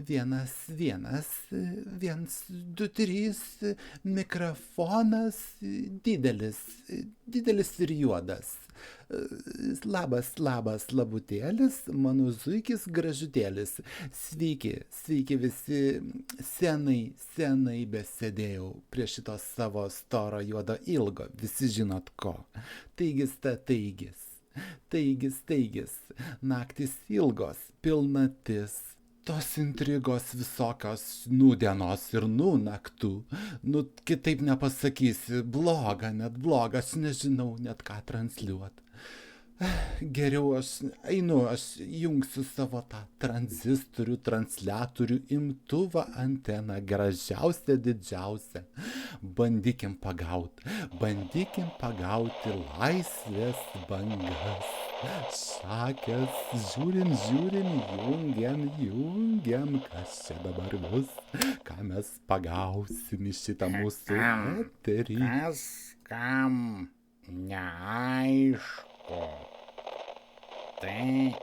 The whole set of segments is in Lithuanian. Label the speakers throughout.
Speaker 1: 1, 2, 3, mikrofonas didelis ir juodas. Labas, labutėlis, mano zuikis gražutėlis. Sveiki visi, senai besėdėjau prie šito savo storo juodo ilgo, visi žinot ko. Taigis, naktys ilgos, pilnatis, tos intrigos visokios nūdienos ir naktų, kitaip nepasakysi, bloga, aš nežinau net ką transliuot. Geriau aš jungsiu savo tą tranzistorių, transliatorių, imtuvą, anteną, gražiausią, didžiausią. Bandykim pagauti laisvės bangas. Šakės, žiūrim, jungiam, kas čia dabar bus, ką mes pagausim iš šitą mūsų eterį.
Speaker 2: Kas kam neaišku. Tai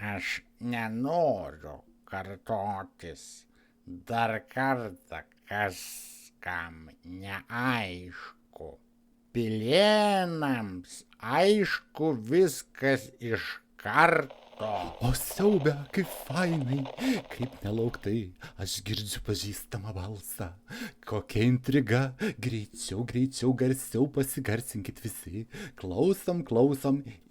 Speaker 2: aš nenoriu kartotis dar kartą, kas kam neaišku. Pilėnams aišku viskas iš karto.
Speaker 1: O siaube, kaip fainai, kaip nelauktai, aš girdžiu pažįstamą balsą. Kokia intriga, greičiau, garsiau pasigarsinkit visi. Klausom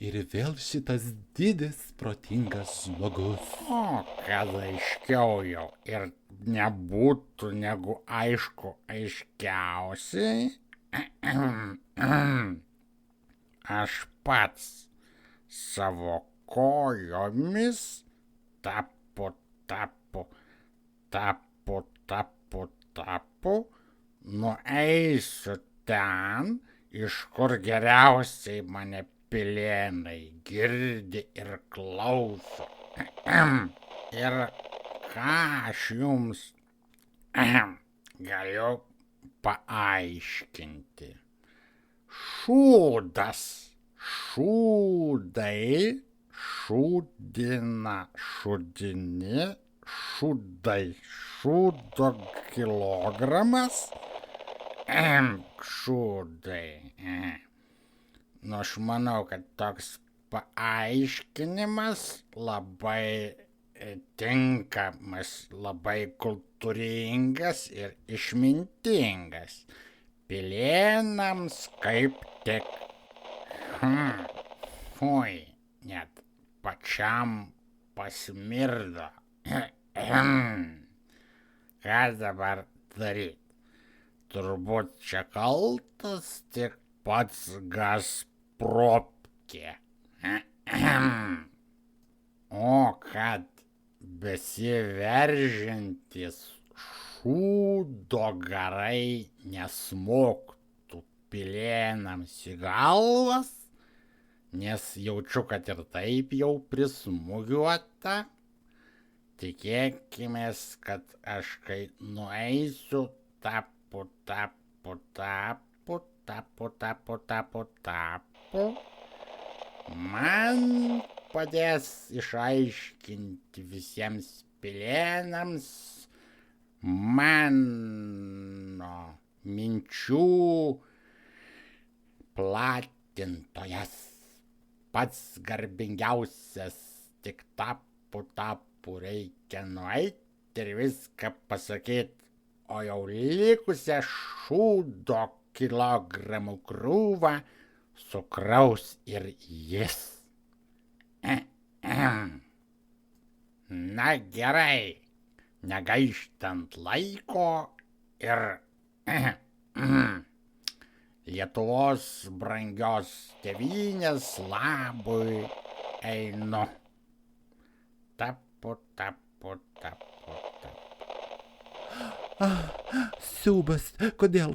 Speaker 1: ir vėl šitas didis, protingas žmogus.
Speaker 2: O, kad aiškiau jau ir nebūtų negu aišku aiškiausiai, aš pats savo kojomis tapu, nueisiu ten, iš kur geriausiai mane pilėnai girdi ir klauso. Ir ką aš jums galiu paaiškinti. Šūdai, šūdina, šūdini, šūdai, šūdo kilogramas, šūdai. Aš manau, kad toks paaiškinimas labai tinkamas, labai kultūringas ir išmintingas. Pilėnams kaip tik. Fui, net pačiam pasmirdo. Ką dabar daryt? Turbūt čia kaltas tik pats Gazpropkė. O kad besiveržiantis šūdo garai nesmoktų pilėnams į galvas, nes jaučiu, kad ir taip jau prismūgiuota. Tikėkimės, kad aš kai nueisiu tapu, man padės išaiškinti visiems pilėnams mano minčių platintojas. Pats garbingiausias, tik tapu reikia nueit ir viską pasakyt, o jau likusią šūdo kilogramų krūvą sukraus ir jis. Na gerai, negaištant laiko ir Lietuvos brangios tėvynės labui einu. Tapu.
Speaker 1: Siaubas, kodėl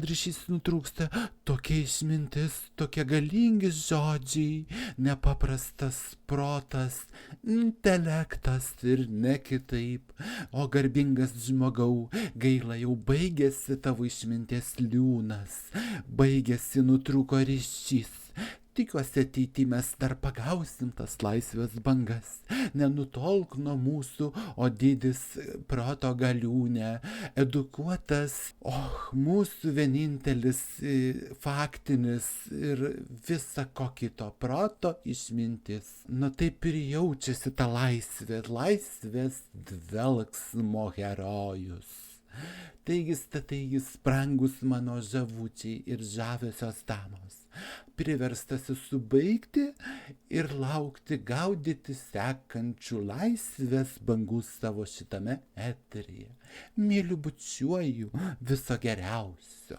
Speaker 1: ryšys nutrūksta? Tokia išmintis, tokie galingi žodžiai, nepaprastas protas, intelektas ir ne kitaip. O garbingas žmogau, gaila, jau baigėsi tavo išminties liūnas, baigėsi, nutrūko ryšys. tikiuosi ateity mes dar pagausim tas laisvės bangas. Nenutolk nuo mūsų, o didis proto galiūnė, edukuotas, mūsų vienintelis faktinis ir visa ko kito proto išmintis. Nu taip ir jaučiasi ta laisvė, laisvės dvelksmo herojus. Taigi statai brangus mano žavučiai ir žaviosios damos, priverstas subaigti ir laukti gaudyti sekančių laisvės bangų savo šitame eteryje. Myliu, bučiuoju, viso geriausio.